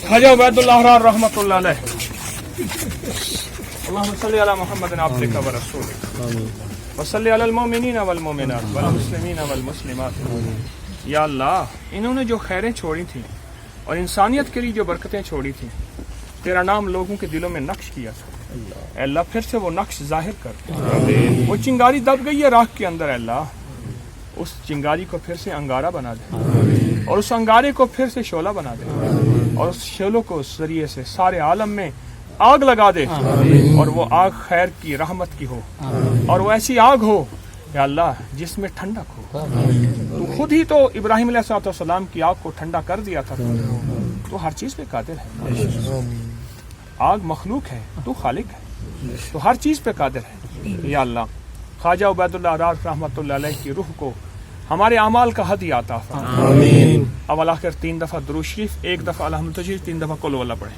खाजा उबैदुल्लाह रहमतुल्लाह अलैह अल्लाहुम्मा सल्लि अला मुहम्मदिन अब्दिका व रसूलिक व सल्लि अलल मुमिनीना वल मुमिनात वल मुस्लिमीना वल मुस्लिमात। या अल्लाह, इन्होंने जो खैरें छोड़ी थी और इंसानियत के लिए जो बरकतें छोड़ी थी, तेरा नाम लोगों के दिलों में नक्श किया था। अल्लाह फिर से वो नक्श जाहिर कर। वो चिंगारी दब गई है राख के अंदर, अल्लाह उस चिंगारी को फिर से अंगारा बना दे और उस अंगारे को फिर से शोला बना दे और उस शोलों को उस जरिए से सारे आलम में आग लगा दे और वो आग खैर की, रहमत की हो और वो ऐसी आग हो या अल्लाह जिसमें ठंडक हो। तू खुद ही तो इब्राहिम अलैहिस्सलाम की आग को ठंडा कर दिया था। तो हर चीज पे कादिर है। आग मखलूक है, तू खालिक है, तो हर चीज पे कादिर है। या अल्लाह, ख्वाजा उबैदुल्लाह रहमतुल्लाह अलैह की रूह को हमारे अमाल का हदिया अता फरमा। अवल आखिर 3 दफा दुरूद शरीफ, 1 दफा अलहम्दुलिल्लाह शरीफ, 3 दफा कुल वल्लाह पढ़े।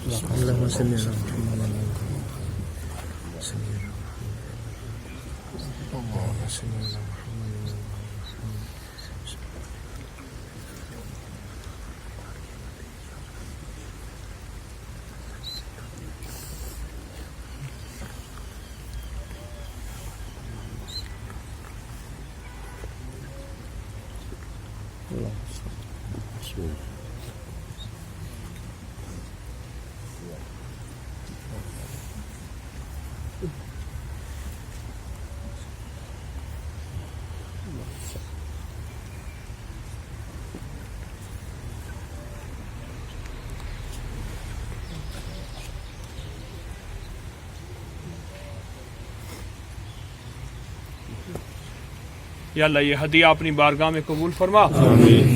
या अल्लाह, ये हदिया अपनी बारगाह में कबूल फरमा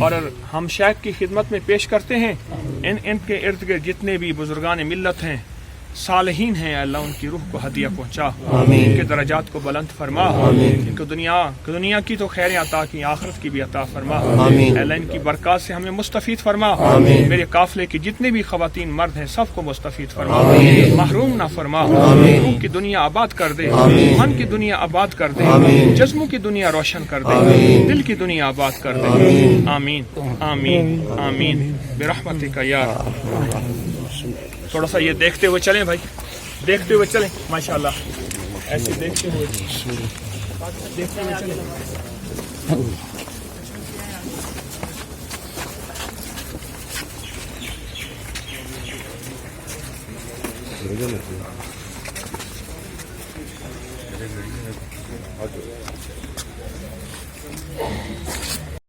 और हम शेख की खिदमत में पेश करते हैं। इनके इर्द गिर्द जितने भी बुजुर्गान मिल्लत हैं, सालहीन हैं, अल्लाह उनकी रूह को हदिया पहुँचा, इनके दर्जात को बुलंद फरमा, इनको दुनिया की तो खैरें अता की, आखिरत की भी अता फरमा। अल्लाह इनकी बरकत से हमें मुस्तफीद फरमा। मेरे काफिले की जितने भी खवातीन मर्द हैं सबको मुस्तफीद फरमा, महरूम ना फरमा। रूह की दुनिया आबाद कर दे, मन की दुनिया आबाद कर दे, जिस्मों की दुनिया रोशन कर दे, दिल की दुनिया आबाद कर दे। आमीन आमीन आमीन बिरहमतिका या। थोड़ा सा ये देखते हुए चलें भाई, देखते हुए चलें माशाल्लाह, ऐसे देखते हुए चलें।